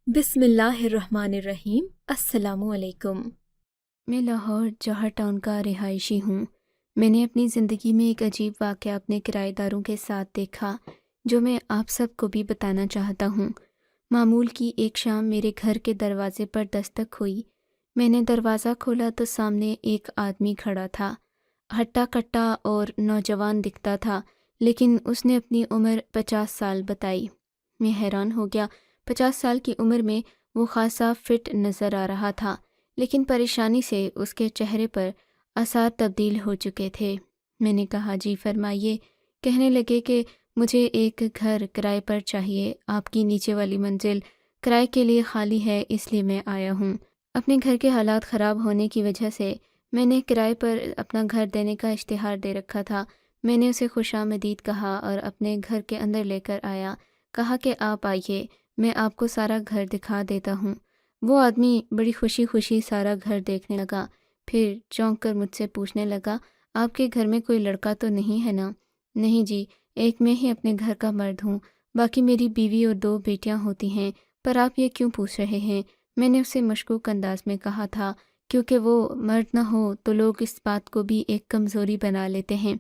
बिस्मिल्लाहिर्रहमानिर्रहीम। अस्सलामु अलैकुम। मैं लाहौर जौहर टाउन का रिहायशी हूँ। मैंने अपनी ज़िंदगी में एक अजीब वाक़या अपने किराएदारों के साथ देखा, जो मैं आप सबको भी बताना चाहता हूँ। मामूल की एक शाम मेरे घर के दरवाज़े पर दस्तक हुई। मैंने दरवाज़ा खोला तो सामने एक आदमी खड़ा था। हट्टा कट्टा और नौजवान दिखता था, लेकिन उसने अपनी उम्र 50 साल बताई। मैं हैरान हो गया। 50 साल की उम्र में वो खासा फिट नज़र आ रहा था, लेकिन परेशानी से उसके चेहरे पर आसार तब्दील हो चुके थे। मैंने कहा, जी फरमाइए। कहने लगे कि मुझे एक घर किराए पर चाहिए, आपकी नीचे वाली मंजिल किराए के लिए खाली है, इसलिए मैं आया हूँ। अपने घर के हालात ख़राब होने की वजह से मैंने किराए पर अपना घर देने का इश्तिहार दे रखा था। मैंने उसे खुशामदीद कहा और अपने घर के अंदर लेकर आया। कहा कि आप आइए, मैं आपको सारा घर दिखा देता हूँ। वो आदमी बड़ी खुशी खुशी सारा घर देखने लगा, फिर चौंक कर मुझसे पूछने लगा, आपके घर में कोई लड़का तो नहीं है ना? नहीं जी, एक मैं ही अपने घर का मर्द हूँ, बाकी मेरी बीवी और 2 बेटियाँ होती हैं। पर आप ये क्यों पूछ रहे हैं? मैंने उसे मशकूक अंदाज में कहा था, क्योंकि वो मर्द ना हो तो लोग इस बात को भी एक कमज़ोरी बना लेते हैं।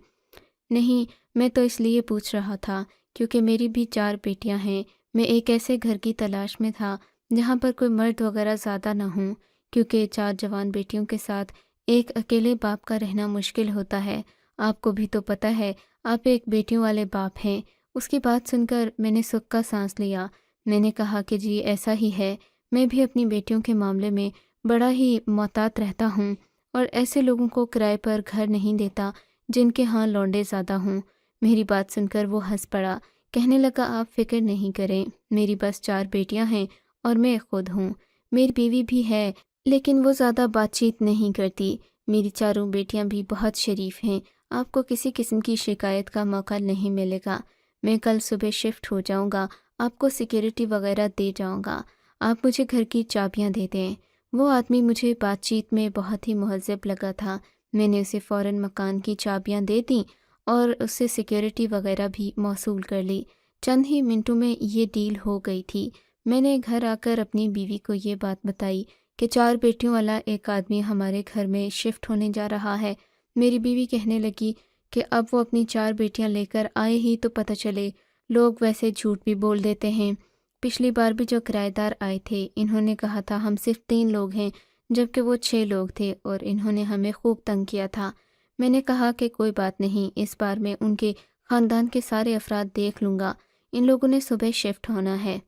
नहीं, मैं तो इसलिए पूछ रहा था क्योंकि मेरी भी 4 बेटियां हैं। मैं एक ऐसे घर की तलाश में था जहाँ पर कोई मर्द वगैरह ज़्यादा ना हों, क्योंकि 4 जवान बेटियों के साथ एक अकेले बाप का रहना मुश्किल होता है। आपको भी तो पता है, आप एक बेटियों वाले बाप हैं। उसकी बात सुनकर मैंने सुख का सांस लिया। मैंने कहा कि जी ऐसा ही है, मैं भी अपनी बेटियों के मामले में बड़ा ही मोहतात रहता हूँ और ऐसे लोगों को किराए पर घर नहीं देता जिनके यहाँ लौंडे ज़्यादा हों। मेरी बात सुनकर वो हंस पड़ा। कहने लगा, आप फ़िक्र नहीं करें, मेरी बस 4 बेटियां हैं और मैं खुद हूँ। मेरी बीवी भी है, लेकिन वो ज़्यादा बातचीत नहीं करती। मेरी चारों बेटियां भी बहुत शरीफ हैं, आपको किसी किस्म की शिकायत का मौका नहीं मिलेगा। मैं कल सुबह शिफ्ट हो जाऊँगा, आपको सिक्योरिटी वगैरह दे जाऊँगा। आप मुझे घर की चाबियाँ दे दें। वो आदमी मुझे बातचीत में बहुत ही मुहज़्ज़ब लगा था। मैंने उसे फ़ौरन मकान की चाबियां दे दीं और उससे सिक्योरिटी वगैरह भी मौसूल कर ली। चंद ही मिनटों में ये डील हो गई थी। मैंने घर आकर अपनी बीवी को ये बात बताई कि 4 बेटियों वाला एक आदमी हमारे घर में शिफ्ट होने जा रहा है। मेरी बीवी कहने लगी कि अब वो अपनी 4 बेटियां लेकर आए ही तो पता चले, लोग वैसे झूठ भी बोल देते हैं। पिछली बार भी जो किराएदार आए थे, इन्होंने कहा था हम सिर्फ 3 लोग हैं, जबकि वो 6 लोग थे और इन्होंने हमें खूब तंग किया था। मैंने कहा कि कोई बात नहीं, इस बार मैं उनके ख़ानदान के सारे अफराद देख लूँगा, इन लोगों ने सुबह शिफ्ट होना है।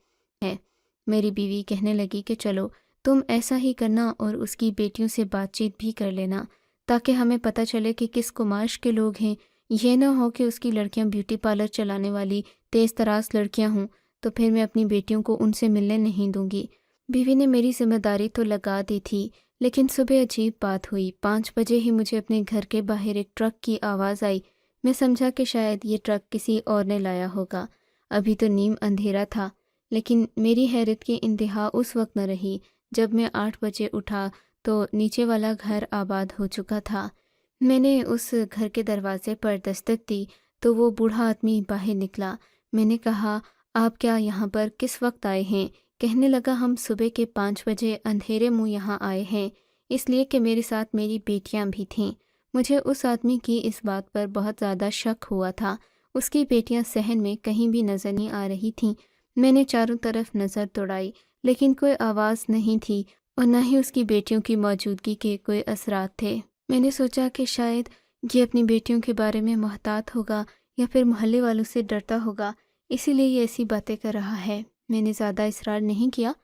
मेरी बीवी कहने लगी कि चलो तुम ऐसा ही करना और उसकी बेटियों से बातचीत भी कर लेना, ताकि हमें पता चले कि किस कुमाश के लोग हैं। ये ना हो कि उसकी लड़कियां ब्यूटी पार्लर चलाने वाली तेज़ तराज लड़कियां हों, तो फिर मैं अपनी बेटियों को उनसे मिलने नहीं दूंगी। बीवी ने मेरी जिम्मेदारी तो लगा दी थी, लेकिन सुबह अजीब बात हुई। 5 बजे ही मुझे अपने घर के बाहर एक ट्रक की आवाज़ आई। मैं समझा कि शायद ये ट्रक किसी और ने लाया होगा। अभी तो नीम अंधेरा था, लेकिन मेरी हैरत की इंतहा उस वक्त न रही जब मैं 8 बजे उठा तो नीचे वाला घर आबाद हो चुका था। मैंने उस घर के दरवाजे पर दस्तक दी तो वो बूढ़ा आदमी बाहर निकला। मैंने कहा, आप क्या यहाँ पर किस वक्त आए हैं? कहने लगा, हम सुबह के 5 बजे अंधेरे मुंह यहाँ आए हैं, इसलिए कि मेरे साथ मेरी बेटियां भी थीं। मुझे उस आदमी की इस बात पर बहुत ज़्यादा शक हुआ था। उसकी बेटियां सहन में कहीं भी नज़र नहीं आ रही थीं। मैंने चारों तरफ नज़र दौड़ाई, लेकिन कोई आवाज़ नहीं थी और न ही उसकी बेटियों की मौजूदगी के कोई असरात थे। मैंने सोचा कि शायद ये अपनी बेटियों के बारे में मोहतात होगा या फिर मोहल्ले वालों से डरता होगा, इसीलिए ये ऐसी बातें कर रहा है। मैंने ज़्यादा इसरार नहीं किया।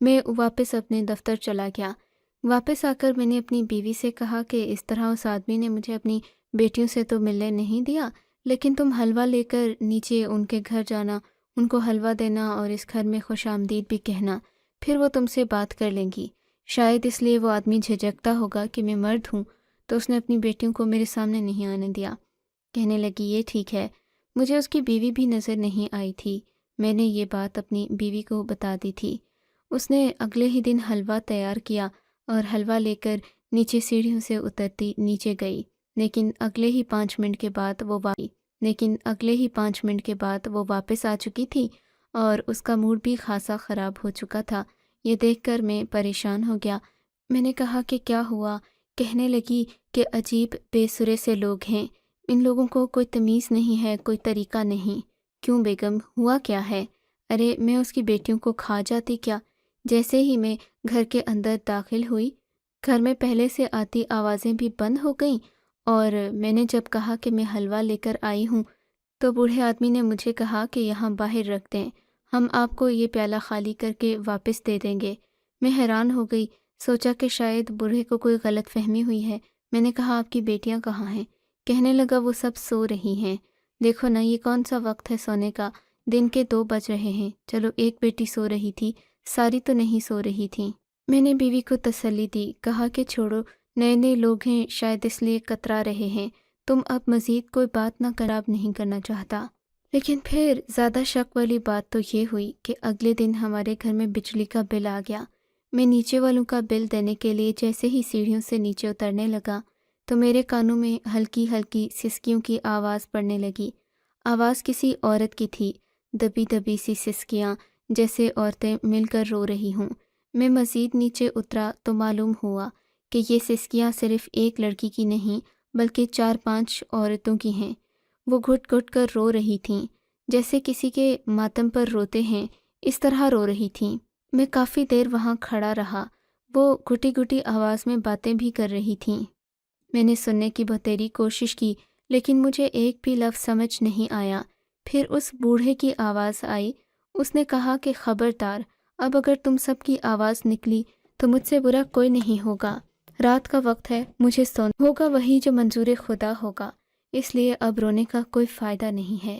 मैं वापस अपने दफ्तर चला गया। वापस आकर मैंने अपनी बीवी से कहा कि इस तरह उस आदमी ने मुझे अपनी बेटियों से तो मिलने नहीं दिया, लेकिन तुम हलवा लेकर नीचे उनके घर जाना, उनको हलवा देना और इस घर में खुशामदीद भी कहना, फिर वो तुमसे बात कर लेंगी। शायद इसलिए वो आदमी झिझकता होगा कि मैं मर्द हूँ, तो उसने अपनी बेटियों को मेरे सामने नहीं आने दिया। कहने लगी, ये ठीक है। मुझे उसकी बीवी भी नज़र नहीं आई थी। मैंने ये बात अपनी बीवी को बता दी थी। उसने अगले ही दिन हलवा तैयार किया और हलवा लेकर नीचे सीढ़ियों से उतरती नीचे गई। लेकिन अगले ही 5 मिनट के बाद वो वापस आ चुकी थी اور اس کا موڈ بھی خاصا خراب ہو چکا تھا۔ یہ دیکھ کر میں پریشان ہو گیا۔ میں نے کہا کہ کیا ہوا؟ کہنے لگی کہ عجیب بے سرے سے لوگ ہیں، ان لوگوں کو کوئی تمیز نہیں ہے، کوئی طریقہ نہیں۔ کیوں بیگم، ہوا کیا ہے؟ ارے میں اس کی بیٹیوں کو کھا جاتی کیا؟ جیسے ہی میں گھر کے اندر داخل ہوئی، گھر میں پہلے سے آتی آوازیں بھی بند ہو گئیں، اور میں نے جب کہا کہ میں حلوہ لے کر آئی ہوں تو بوڑھے آدمی نے مجھے کہا کہ یہاں باہر رکھ دیں، ہم آپ کو یہ پیالہ خالی کر کے واپس دے دیں گے۔ میں حیران ہو گئی، سوچا کہ شاید بوڑھے کو کوئی غلط فہمی ہوئی ہے۔ میں نے کہا آپ کی بیٹیاں کہاں ہیں؟ کہنے لگا وہ سب سو رہی ہیں۔ دیکھو نا، یہ کون سا وقت ہے سونے کا؟ دن کے 2 بج رہے ہیں۔ چلو ایک بیٹی سو رہی تھی، ساری تو نہیں سو رہی تھیں۔ میں نے بیوی کو تسلی دی، کہا کہ چھوڑو، نئے نئے لوگ ہیں، شاید اس لیے کترا رہے ہیں، تم اب مزید کوئی بات نہ خراب نہیں کرنا چاہتا۔ لیکن پھر زیادہ شک والی بات تو یہ ہوئی کہ اگلے دن ہمارے گھر میں بجلی کا بل آ گیا۔ میں نیچے والوں کا بل دینے کے لیے جیسے ہی سیڑھیوں سے نیچے اترنے لگا تو میرے کانوں میں ہلکی ہلکی سسکیوں کی آواز پڑنے لگی۔ آواز کسی عورت کی تھی، دبی دبی سی سسکیاں، جیسے عورتیں مل کر رو رہی ہوں۔ میں مزید نیچے اترا تو معلوم ہوا کہ یہ سسکیاں صرف ایک لڑکی کی نہیں بلکہ 4-5 عورتوں کی ہیں۔ وہ گھٹ گھٹ کر رو رہی تھیں، جیسے کسی کے ماتم پر روتے ہیں، اس طرح رو رہی تھیں۔ میں کافی دیر وہاں کھڑا رہا، وہ گھٹی گھٹی آواز میں باتیں بھی کر رہی تھیں۔ میں نے سننے کی بہتری کوشش کی لیکن مجھے ایک بھی لفظ سمجھ نہیں آیا۔ پھر اس بوڑھے کی آواز آئی، اس نے کہا کہ خبردار، اب اگر تم سب کی آواز نکلی تو مجھ سے برا کوئی نہیں ہوگا۔ رات کا وقت ہے، مجھے سونا ہوگا، وہی جو منظور خدا ہوگا، اس لیے اب رونے کا کوئی فائدہ نہیں ہے۔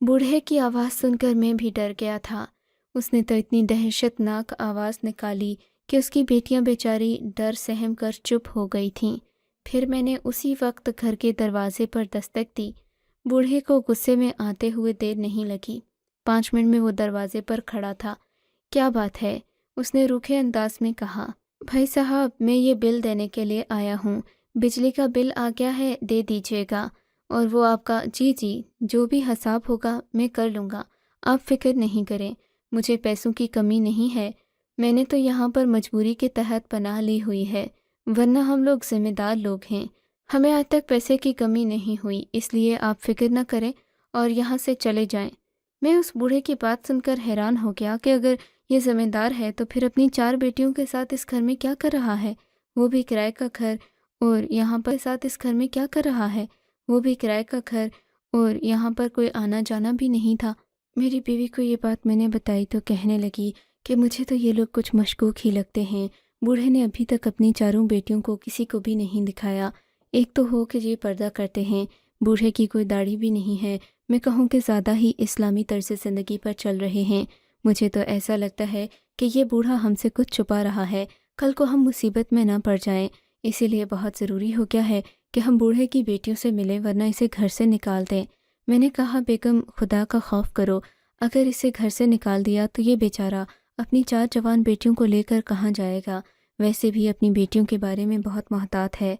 بوڑھے کی آواز سن کر میں بھی ڈر گیا تھا۔ اس نے تو اتنی دہشت ناک آواز نکالی کہ اس کی بیٹیاں بیچاری ڈر سہم کر چپ ہو گئی تھیں۔ پھر میں نے اسی وقت گھر کے دروازے پر دستک دی۔ بوڑھے کو غصے میں آتے ہوئے دیر نہیں لگی، 5 منٹ میں وہ دروازے پر کھڑا تھا۔ کیا بات ہے؟ اس نے روکھے انداز میں کہا۔ بھائی صاحب، میں یہ بل دینے کے لیے آیا ہوں، بجلی کا بل آ گیا ہے، دے دیجیے گا، اور وہ آپ کا جی جو بھی حساب ہوگا میں کر لوں گا، آپ فکر نہیں کریں، مجھے پیسوں کی کمی نہیں ہے، میں نے تو یہاں پر مجبوری کے تحت پناہ لی ہوئی ہے، ورنہ ہم لوگ ذمہ دار لوگ ہیں، ہمیں آج تک پیسے کی کمی نہیں ہوئی، اس لیے آپ فکر نہ کریں اور یہاں سے چلے جائیں۔ میں اس بوڑھے کی بات سن کر حیران ہو گیا کہ اگر یہ ذمہ دار ہے تو پھر اپنی 4 بیٹیوں کے ساتھ اس گھر میں کیا کر رہا ہے؟ وہ بھی کرائے کا گھر، اور یہاں پر ساتھ اس گھر میں کیا کر رہا ہے؟ وہ بھی کرائے کا گھر، اور یہاں پر کوئی آنا جانا بھی نہیں تھا۔ میری بیوی کو یہ بات میں نے بتائی تو کہنے لگی کہ مجھے تو یہ لوگ کچھ مشکوک ہی لگتے ہیں، بوڑھے نے ابھی تک اپنی 4 بیٹیوں کو کسی کو بھی نہیں دکھایا، ایک تو ہو کہ یہ پردہ کرتے ہیں، بوڑھے کی کوئی داڑھی بھی نہیں ہے، میں کہوں کہ زیادہ ہی اسلامی طرز زندگی پر چل رہے ہیں۔ مجھے تو ایسا لگتا ہے کہ یہ بوڑھا ہم سے کچھ چھپا رہا ہے، کل کو ہم مصیبت میں نہ پڑ جائیں، اسی لیے بہت ضروری ہو گیا ہے کہ ہم بوڑھے کی بیٹیوں سے ملیں ورنہ اسے گھر سے نکال دیں۔ میں نے کہا بیگم خدا کا خوف کرو، اگر اسے گھر سے نکال دیا تو یہ بیچارہ اپنی 4 جوان بیٹیوں کو لے کر کہاں جائے گا؟ ویسے بھی اپنی بیٹیوں کے بارے میں بہت محتاط ہے،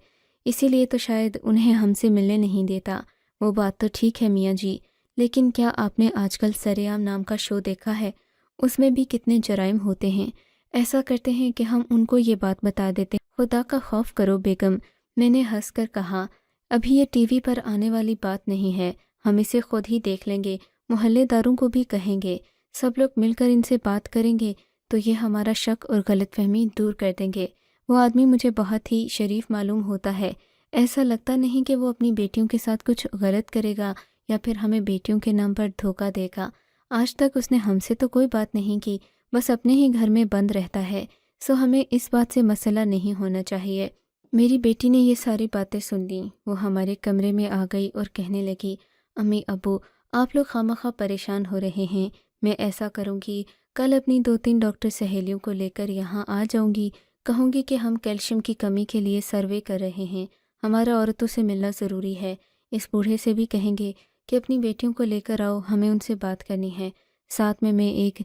اسی لیے تو شاید انہیں ہم سے ملنے نہیں دیتا۔ وہ بات تو ٹھیک ہے میاں جی، لیکن کیا آپ نے آج کل سریعام نام کا شو دیکھا ہے؟ اس میں بھی کتنے جرائم ہوتے ہیں۔ ایسا کرتے ہیں کہ ہم ان کو یہ بات بتا دیتے ہیں۔ خدا کا خوف کرو بیگم، میں نے ہنس کر کہا، ابھی یہ ٹی وی پر آنے والی بات نہیں ہے، ہم اسے خود ہی دیکھ لیں گے، محلے داروں کو بھی کہیں گے، سب لوگ مل کر ان سے بات کریں گے تو یہ ہمارا شک اور غلط فہمی دور کر دیں گے۔ وہ آدمی مجھے بہت ہی شریف معلوم ہوتا ہے، ایسا لگتا نہیں کہ وہ اپنی بیٹیوں کے ساتھ کچھ غلط کرے گا یا پھر ہمیں بیٹیوں کے نام پر دھوکہ دے گا۔ آج تک اس نے ہم سے تو کوئی بات نہیں کی، بس اپنے ہی گھر میں بند رہتا ہے، سو ہمیں اس بات سے مسئلہ نہیں ہونا چاہیے۔ میری بیٹی نے یہ ساری باتیں سن لیں، وہ ہمارے کمرے میں آ گئی اور کہنے لگی، امی ابو آپ لوگ خواہ پریشان ہو رہے ہیں، میں ایسا کروں گی، کل اپنی 2-3 ڈاکٹر سہیلیوں کو لے کر یہاں آ جاؤں گی، کہوں گی کہ ہم کیلشیم کی کمی کے لیے سروے کر رہے ہیں، ہمارا عورتوں سے ملنا ضروری ہے، اس بوڑھے سے بھی کہیں گے کہ اپنی بیٹیوں کو لے کر آؤ، ہمیں ان سے بات کرنی ہے، ساتھ میں ایک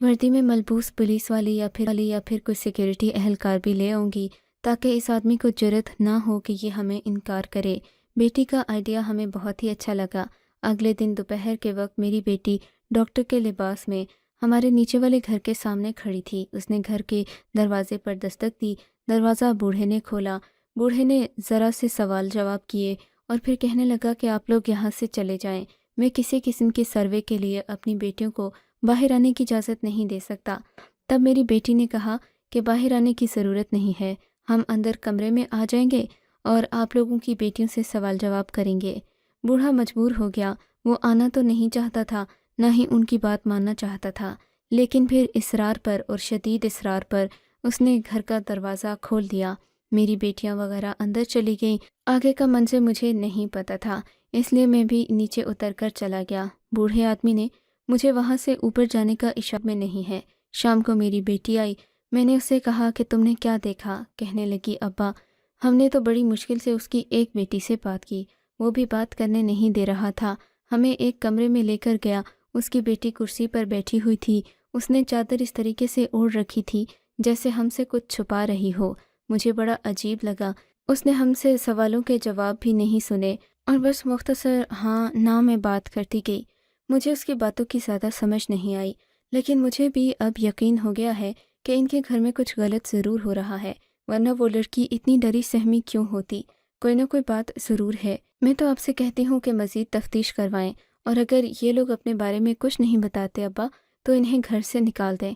وردی میں ملبوس پولیس والی یا پھر کوئی سیکیورٹی اہلکار بھی لے آؤں گی تاکہ اس آدمی کو جرأت نہ ہو کہ یہ ہمیں انکار کرے۔ بیٹی کا آئیڈیا ہمیں بہت ہی اچھا لگا۔ اگلے دن دوپہر کے وقت میری بیٹی डॉक्टर के लिबास में हमारे नीचे वाले घर के सामने खड़ी थी। उसने घर के दरवाजे पर दस्तक दी। दरवाज़ा बूढ़े ने खोला। बूढ़े ने ज़रा से सवाल जवाब किए और फिर कहने लगा कि आप लोग यहाँ से चले जाएं। मैं किसी किस्म के सर्वे के लिए अपनी बेटियों को बाहर आने की इजाज़त नहीं दे सकता। तब मेरी बेटी ने कहा कि बाहर आने की ज़रूरत नहीं है, हम अंदर कमरे में आ जाएंगे और आप लोगों की बेटियों से सवाल जवाब करेंगे। बूढ़ा मजबूर हो गया। वो आना तो नहीं चाहता था, ना ही उनकी बात मानना चाहता था, लेकिन फिर इसरार पर और शदीद इसरार पर उसने घर का दरवाज़ा खोल दिया। मेरी बेटियां वगैरह अंदर चली गईं। आगे का मंज़र मुझे नहीं पता था, इसलिए मैं भी नीचे उतर कर चला गया। बूढ़े आदमी ने मुझे वहाँ से ऊपर जाने का इशारा में नहीं है। शाम को मेरी बेटी आई। मैंने उससे कहा कि तुमने क्या देखा? कहने लगी, अब्बा, हमने तो बड़ी मुश्किल से उसकी एक बेटी से बात की, वो भी बात करने नहीं दे रहा था। हमें एक कमरे में लेकर गया। उसकी बेटी कुर्सी पर बैठी हुई थी। उसने चादर इस तरीके से ओढ़ रखी थी जैसे हमसे कुछ छुपा रही हो। मुझे बड़ा अजीब लगा। उसने हमसे सवालों के जवाब भी नहीं सुने और बस मुख्तसर हाँ ना में बात करती गई। मुझे उसकी बातों की ज़्यादा समझ नहीं आई, लेकिन मुझे भी अब यकीन हो गया है कि इनके घर में कुछ गलत ज़रूर हो रहा है, वरना वो लड़की इतनी डरी सहमी क्यों होती? कोई ना कोई बात ज़रूर है। मैं तो आपसे कहती हूँ कि मज़ीद तफ्तीश करवाएं, और अगर ये लोग अपने बारे में कुछ नहीं बताते अब्बा, तो इन्हें घर से निकाल दें।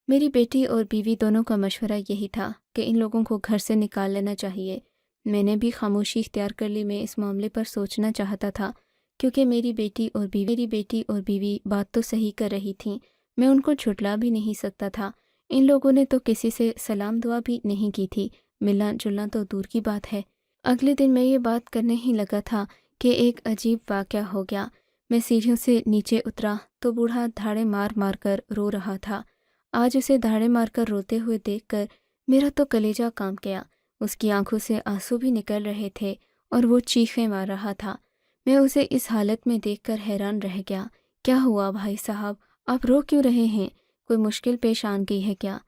मेरी बेटी और बीवी दोनों का मशवरा यही था कि इन लोगों को घर से निकाल लेना चाहिए। मैंने भी खामोशी इख्तियार कर ली। मैं इस मामले पर सोचना चाहता था, क्योंकि मेरी बेटी और बीवी बात तो सही कर रही थीं। मैं उनको झुठला भी नहीं सकता था। इन लोगों ने तो किसी से सलाम दुआ भी नहीं की थी, मिलना जुलना तो दूर की बात है। अगले दिन मैं ये बात करने ही लगा था कि एक अजीब वाक़या हो गया। मैं सीढ़ियों से नीचे उतरा तो बूढ़ा धाड़े मार मार कर रो रहा था। आज उसे धाड़े मारकर रोते हुए देखकर मेरा तो कलेजा कांप गया। उसकी आंखों से आंसू भी निकल रहे थे और वो चीखें मार रहा था। मैं उसे इस हालत में देखकर हैरान रह गया। क्या हुआ भाई साहब, आप रो क्यों रहे हैं? कोई मुश्किल पेश आ गई है क्या?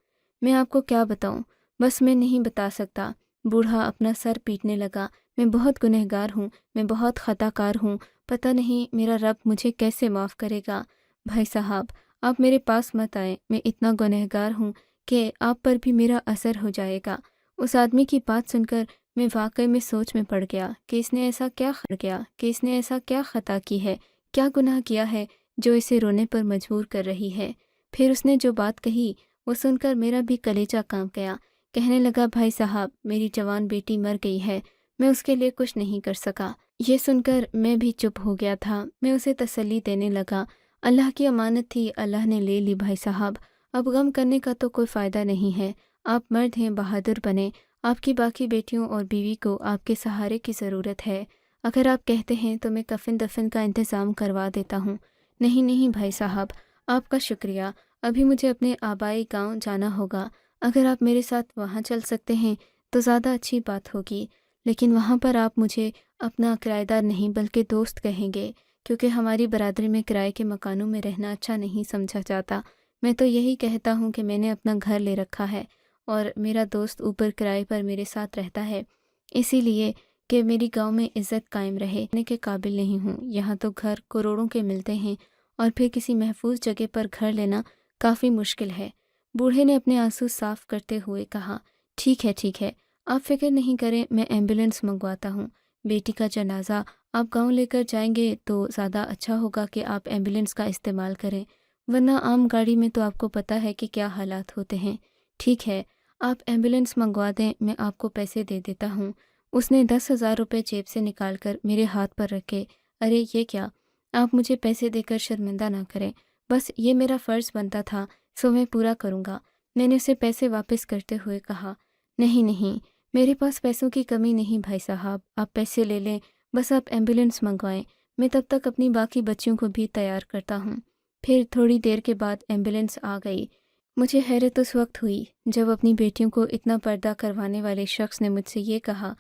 मैं आपको क्या बताऊं? बस मैं नहीं बता सकता। बूढ़ा अपना सर पीटने लगा। मैं बहुत गुनहगार हूँ, मैं बहुत खताकार हूँ। पता नहीं मेरा रब मुझे कैसे माफ़ करेगा। भाई साहब, आप मेरे पास मत आए। मैं इतना गुनहगार हूँ कि आप पर भी मेरा असर हो जाएगा। उस आदमी की बात सुनकर मैं वाकई में सोच में पड़ गया कि इसने ऐसा क्या खता की है, क्या गुनाह किया है जो इसे रोने पर मजबूर कर रही है। फिर उसने जो बात कही वो सुनकर मेरा भी कलेजा कांप गया। कहने लगा, भाई साहब, मेरी जवान बेटी मर गई है, मैं उसके लिए कुछ नहीं कर सका। ये सुनकर मैं भी चुप हो गया था। मैं उसे तसल्ली देने लगा। अल्लाह की अमानत थी, अल्लाह ने ले ली भाई साहब। अब गम करने का तो कोई फ़ायदा नहीं है। आप मर्द हैं, बहादुर बने। आपकी बाकी बेटियों और बीवी को आपके सहारे की ज़रूरत है। अगर आप कहते हैं तो मैं कफन दफन का इंतज़ाम करवा देता हूँ। नहीं नहीं भाई साहब, आपका शुक्रिया। अभी मुझे अपने आबाई गांव जाना होगा। अगर आप मेरे साथ वहाँ चल सकते हैं तो ज़्यादा अच्छी बात होगी, लेकिन वहाँ पर आप मुझे अपना किराएदार नहीं बल्कि दोस्त कहेंगे, क्योंकि हमारी बरादरी में किराए के मकानों में रहना अच्छा नहीं समझा जाता। मैं तो यही कहता हूँ कि मैंने अपना घर ले रखा है और मेरा दोस्त ऊपर किराए पर मेरे साथ रहता है, इसीलिए कि मेरी गांव में इज़्ज़त कायम रहे। रहने के काबिल नहीं हूँ। यहाँ तो घर करोड़ों के मिलते हैं और फिर किसी महफूज जगह पर घर लेना काफ़ी मुश्किल है। बूढ़े ने अपने आंसू साफ करते हुए कहा, ठीक है, आप फिक्र नहीं करें, मैं एम्बुलेंस मंगवाता हूँ। बेटी का जनाजा आप गांव लेकर जाएंगे तो ज़्यादा अच्छा होगा कि आप एम्बुलेंस का इस्तेमाल करें, वरना आम गाड़ी में तो आपको पता है कि क्या हालात होते हैं। ठीक है, आप एम्बुलेंस मंगवा दें, मैं आपको पैसे दे देता हूँ। उसने 10,000 रुपये जेब से निकाल कर मेरे हाथ पर रखे। अरे ये क्या, आप मुझे पैसे देकर शर्मिंदा ना करें, बस ये मेरा फ़र्ज़ बनता था, सो मैं पूरा करूँगा। मैंने उसे पैसे वापस करते हुए कहा, नहीं, मेरे पास पैसों की कमी नहीं भाई साहब, आप पैसे ले लें, बस आप एम्बुलेंस मंगवाएं। मैं तब तक अपनी बाकी बच्चियों को भी तैयार करता हूँ। फिर थोड़ी देर के बाद एम्बुलेंस आ गई। मुझे हैरत उस वक्त हुई जब अपनी बेटियों को इतना पर्दा करवाने वाले शख्स ने मुझसे ये कहा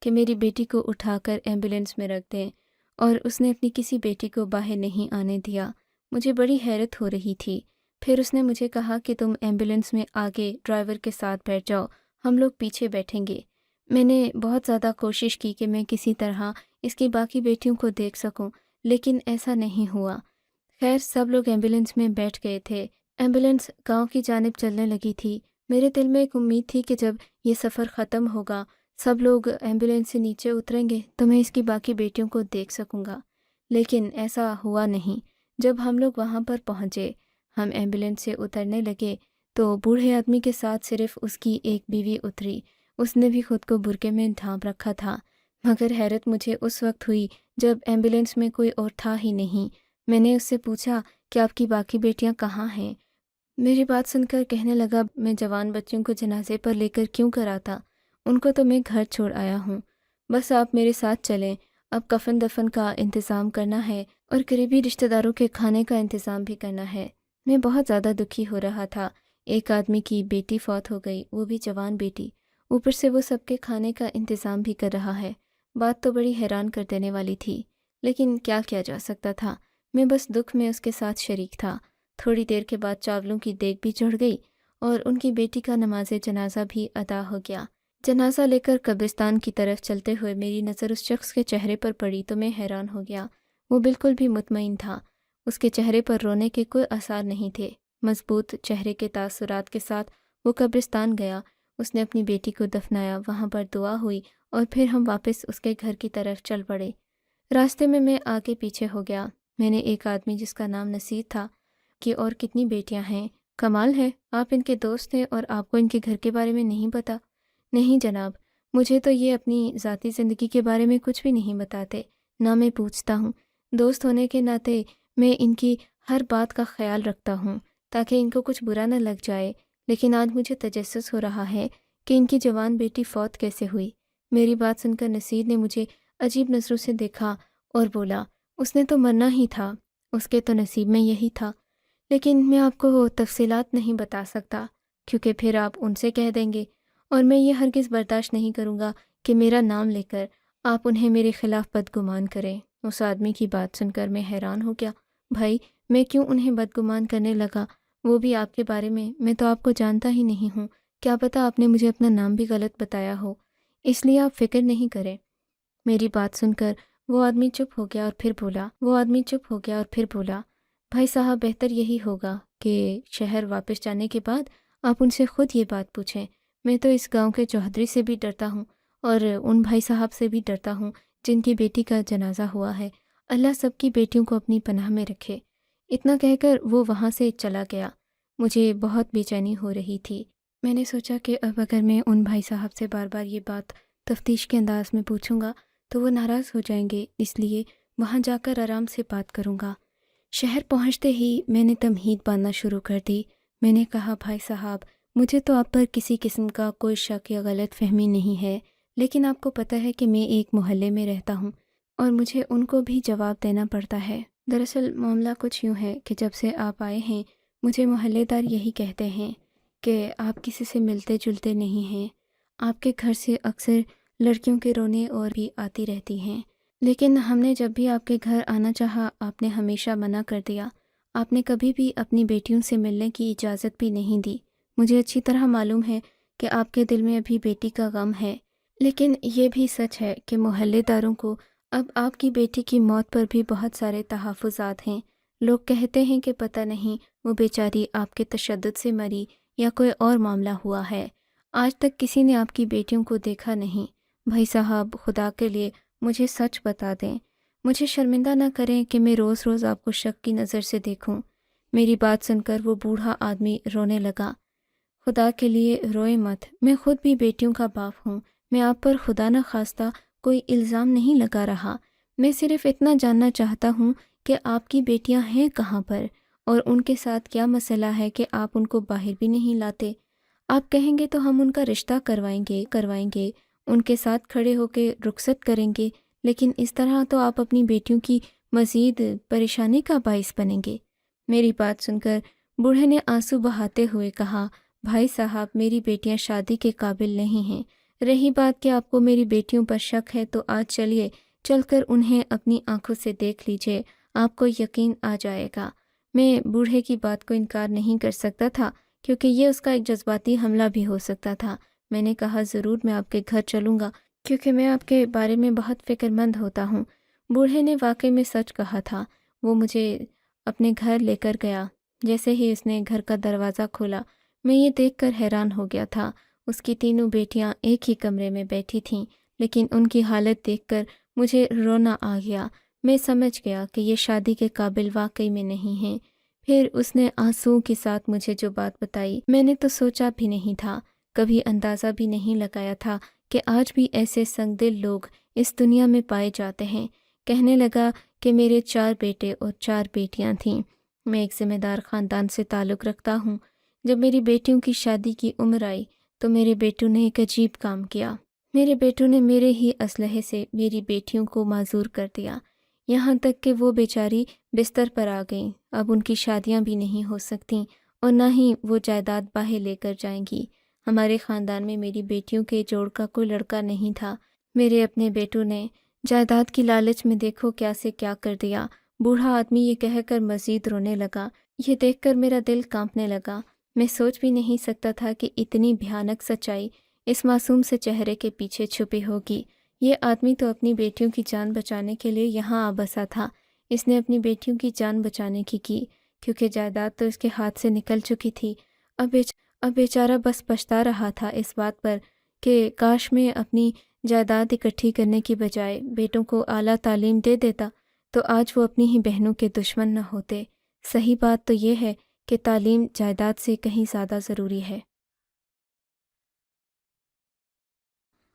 कि मेरी बेटी को उठाकर एम्बुलेंस में रख दें, और उसने अपनी किसी बेटी को बाहर नहीं आने दिया। मुझे बड़ी हैरत हो रही थी। फिर उसने मुझे कहा कि तुम एम्बुलेंस में आगे ड्राइवर के साथ बैठ जाओ, हम लोग पीछे बैठेंगे। मैंने बहुत ज़्यादा कोशिश की कि मैं किसी तरह इसकी बाकी बेटियों को देख सकूं, لیکن ایسا نہیں ہوا۔ خیر سب لوگ ایمبولینس میں بیٹھ گئے تھے۔ ایمبولینس گاؤں کی جانب چلنے لگی تھی۔ میرے دل میں ایک امید تھی کہ جب یہ سفر ختم ہوگا، سب لوگ ایمبولینس سے نیچے اتریں گے تو میں اس کی باقی بیٹیوں کو دیکھ سکوں گا، لیکن ایسا ہوا نہیں۔ جب ہم لوگ وہاں پر پہنچے، ہم ایمبولینس سے اترنے لگے تو بوڑھے آدمی کے ساتھ صرف اس کی ایک بیوی اتری۔ اس نے بھی خود کو برقعے میں ڈھانپ رکھا تھا، مگر حیرت مجھے اس وقت ہوئی جب ایمبولینس میں کوئی اور تھا ہی نہیں۔ میں نے اس سے پوچھا کہ آپ کی باقی بیٹیاں کہاں ہیں؟ میری بات سن کر کہنے لگا، میں جوان بچوں کو جنازے پر لے کر کیوں کر آتا، ان کو تو میں گھر چھوڑ آیا ہوں، بس آپ میرے ساتھ چلیں، اب کفن دفن کا انتظام کرنا ہے اور قریبی رشتہ داروں کے کھانے کا انتظام بھی کرنا ہے۔ میں بہت زیادہ دکھی ہو رہا تھا۔ ایک آدمی کی بیٹی فوت ہو گئی، وہ بھی جوان بیٹی، اوپر سے وہ سب کے کھانے کا انتظام بھی کر رہا ہے۔ بات تو بڑی حیران کر دینے والی تھی، لیکن کیا کیا جا سکتا تھا؟ میں بس دکھ میں اس کے ساتھ شریک تھا۔ تھوڑی دیر کے بعد چاولوں کی دیگ بھی چڑھ گئی اور ان کی بیٹی کا نماز جنازہ بھی ادا ہو گیا۔ جنازہ لے کر قبرستان کی طرف چلتے ہوئے میری نظر اس شخص کے چہرے پر پڑی تو میں حیران ہو گیا۔ وہ بالکل بھی مطمئن تھا، اس کے چہرے پر رونے کے کوئی آثار نہیں تھے۔ مضبوط چہرے کے تاثرات کے ساتھ وہ قبرستان گیا، اس نے اپنی بیٹی کو دفنایا، وہاں پر دعا ہوئی اور پھر ہم واپس اس کے گھر کی طرف چل پڑے۔ راستے میں آگے پیچھے ہو گیا۔ میں نے ایک آدمی جس کا نام نصیر تھا کہ اور کتنی بیٹیاں ہیں؟ کمال ہے، آپ ان کے دوست ہیں اور آپ کو ان کے گھر کے بارے میں نہیں پتہ؟ نہیں جناب، مجھے تو یہ اپنی ذاتی زندگی کے بارے میں کچھ بھی نہیں بتاتے، نہ میں پوچھتا ہوں۔ دوست ہونے کے ناطے میں ان کی ہر بات کا خیال رکھتا ہوں تاکہ ان کو کچھ برا نہ لگ جائے، لیکن آج مجھے تجسس ہو رہا ہے کہ ان کی جوان بیٹی فوت کیسے ہوئی۔ میری بات سن کر نصیر نے مجھے عجیب نظروں سے دیکھا اور بولا، اس نے تو مرنا ہی تھا، اس کے تو نصیب میں یہی تھا، لیکن میں آپ کو تفصیلات نہیں بتا سکتا کیونکہ پھر آپ ان سے کہہ دیں گے، اور میں یہ ہرگز برداشت نہیں کروں گا کہ میرا نام لے کر آپ انہیں میرے خلاف بدگمان کریں۔ اس آدمی کی بات سن کر میں حیران ہو گیا۔ بھائی، میں کیوں انہیں بدگمان کرنے لگا، وہ بھی آپ کے بارے میں تو آپ کو جانتا ہی نہیں ہوں، کیا پتہ آپ نے مجھے اپنا نام بھی غلط بتایا ہو، اس لیے آپ فکر نہیں کریں۔ میری بات سن کر وہ آدمی چپ ہو گیا اور پھر بولا، بھائی صاحب، بہتر یہی ہوگا کہ شہر واپس جانے کے بعد آپ ان سے خود یہ بات پوچھیں۔ میں تو اس گاؤں کے چوہدری سے بھی ڈرتا ہوں اور ان بھائی صاحب سے بھی ڈرتا ہوں جن کی بیٹی کا جنازہ ہوا ہے۔ اللہ سب کی بیٹیوں کو اپنی پناہ میں رکھے۔ اتنا کہہ کر وہ وہاں سے چلا گیا۔ مجھے بہت بے چینی ہو رہی تھی۔ میں نے سوچا کہ اب اگر میں ان بھائی صاحب سے بار بار یہ بات تفتیش کے انداز میں پوچھوں گا تو وہ ناراض ہو جائیں گے، اس لیے وہاں جا کر آرام سے بات کروں گا۔ شہر پہنچتے ہی میں نے تمہید باندھنا شروع کر دی۔ میں نے کہا، بھائی صاحب، مجھے تو آپ پر کسی قسم کا کوئی شک یا غلط فہمی نہیں ہے، لیکن آپ کو پتہ ہے کہ میں ایک محلے میں رہتا ہوں اور مجھے ان کو بھی جواب دینا پڑتا ہے۔ دراصل معاملہ کچھ یوں ہے کہ جب سے آپ آئے ہیں مجھے محلے دار یہی کہتے ہیں کہ آپ کسی سے ملتے جلتے نہیں ہیں۔ آپ کے گھر سے اکثر لڑکیوں کے رونے اور بھی آتی رہتی ہیں، لیکن ہم نے جب بھی آپ کے گھر آنا چاہا آپ نے ہمیشہ منع کر دیا۔ آپ نے کبھی بھی اپنی بیٹیوں سے ملنے کی اجازت بھی نہیں دی۔ مجھے اچھی طرح معلوم ہے کہ آپ کے دل میں ابھی بیٹی کا غم ہے، لیکن یہ بھی سچ ہے کہ محلے داروں کو اب آپ کی بیٹی کی موت پر بھی بہت سارے تحفظات ہیں۔ لوگ کہتے ہیں کہ پتہ نہیں وہ بیچاری آپ کے تشدد سے مری یا کوئی اور معاملہ ہوا ہے۔ آج تک کسی نے آپ کی بیٹیوں کو دیکھا نہیں۔ بھائی صاحب، خدا کے لیے مجھے سچ بتا دیں، مجھے شرمندہ نہ کریں کہ میں روز روز آپ کو شک کی نظر سے دیکھوں۔ میری بات سن کر وہ بوڑھا آدمی رونے لگا۔ خدا کے لیے روئے مت، میں خود بھی بیٹیوں کا باپ ہوں، میں آپ پر خدا نہ خواستہ کوئی الزام نہیں لگا رہا، میں صرف اتنا جاننا چاہتا ہوں کہ آپ کی بیٹیاں ہیں کہاں پر اور ان کے ساتھ کیا مسئلہ ہے کہ آپ ان کو باہر بھی نہیں لاتے۔ آپ کہیں گے تو ہم ان کا رشتہ کروائیں گے، ان کے ساتھ کھڑے ہو کے رخصت کریں گے، لیکن اس طرح تو آپ اپنی بیٹیوں کی مزید پریشانی کا باعث بنیں گے۔ میری بات سن کر بوڑھے نے آنسو بہاتے ہوئے کہا، بھائی صاحب، میری بیٹیاں شادی کے قابل نہیں ہیں۔ رہی بات کہ آپ کو میری بیٹیوں پر شک ہے تو آج چل کر انہیں اپنی آنکھوں سے دیکھ لیجئے، آپ کو یقین آ جائے گا۔ میں بوڑھے کی بات کو انکار نہیں کر سکتا تھا کیونکہ یہ اس کا ایک جذباتی حملہ بھی ہو سکتا تھا۔ میں نے کہا، ضرور میں آپ کے گھر چلوں گا کیونکہ میں آپ کے بارے میں بہت فکر مند ہوتا ہوں۔ बूढ़े ने वाकई में सच कहा था। वो मुझे अपने घर लेकर गया। जैसे ही उसने घर का दरवाज़ा खोला, मैं ये देखकर हैरान हो गया था। उसकी तीनों बेटियां एक ही कमरे में बैठी थीं, लेकिन उनकी हालत देखकर मुझे रोना आ गया। मैं समझ गया कि ये शादी के काबिल वाकई में नहीं हैं। फिर उसने आंसुओं के साथ मुझे जो बात बताई, मैंने तो सोचा भी नहीं था, कभी अंदाज़ा भी नहीं लगाया था कि आज भी ऐसे संगदिल लोग इस दुनिया में पाए जाते हैं। कहने लगा कि मेरे 4 बेटे और 4 बेटियां थीं। मैं एक ज़िम्मेदार ख़ानदान से ताल्लुक़ रखता हूँ। जब मेरी बेटियों की शादी की उम्र आई तो मेरे बेटों ने एक अजीब काम किया। मेरे बेटों ने मेरे ही असलहे से मेरी बेटियों को माजूर कर दिया, यहाँ तक कि वो बेचारी बिस्तर पर आ गईं। अब उनकी शादियाँ भी नहीं हो सकतीं और ना ही वो जायदाद बाहे लेकर जाएंगी। हमारे ख़ानदान में मेरी बेटियों के जोड़ का कोई लड़का नहीं था। मेरे अपने बेटों ने जायदाद की लालच में देखो क्या से क्या कर दिया। बूढ़ा आदमी ये कहकर मज़ीद रोने लगा। ये देखकर मेरा दिल कांपने लगा। मैं सोच भी नहीं सकता था कि इतनी भयानक सच्चाई इस मासूम से चेहरे के पीछे छुपी होगी। ये आदमी तो अपनी बेटियों की जान बचाने के लिए यहाँ आ बसा था। इसने अपनी बेटियों की जान बचाने की क्योंकि जायदाद तो इसके हाथ से निकल चुकी थी। अब बेचारा बस पछता रहा था इस बात पर कि काश मैं अपनी जायदाद इकट्ठी करने की बजाय बेटों को आला तालीम दे देता तो आज वो अपनी ही बहनों के दुश्मन न होते। सही बात तो ये है कि तालीम जायदाद से कहीं ज़्यादा ज़रूरी है।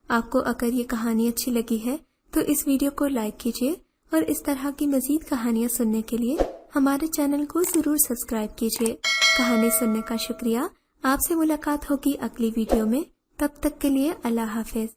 आपको अगर ये कहानी अच्छी लगी है तो इस वीडियो को लाइक कीजिए और इस तरह की मज़ीद कहानियाँ सुनने के लिए हमारे चैनल को ज़रूर सब्सक्राइब कीजिए। कहानी सुनने का शुक्रिया। आपसे मुलाकात होगी अगली वीडियो में। तब तक के लिए अल्लाह हाफ़िज़।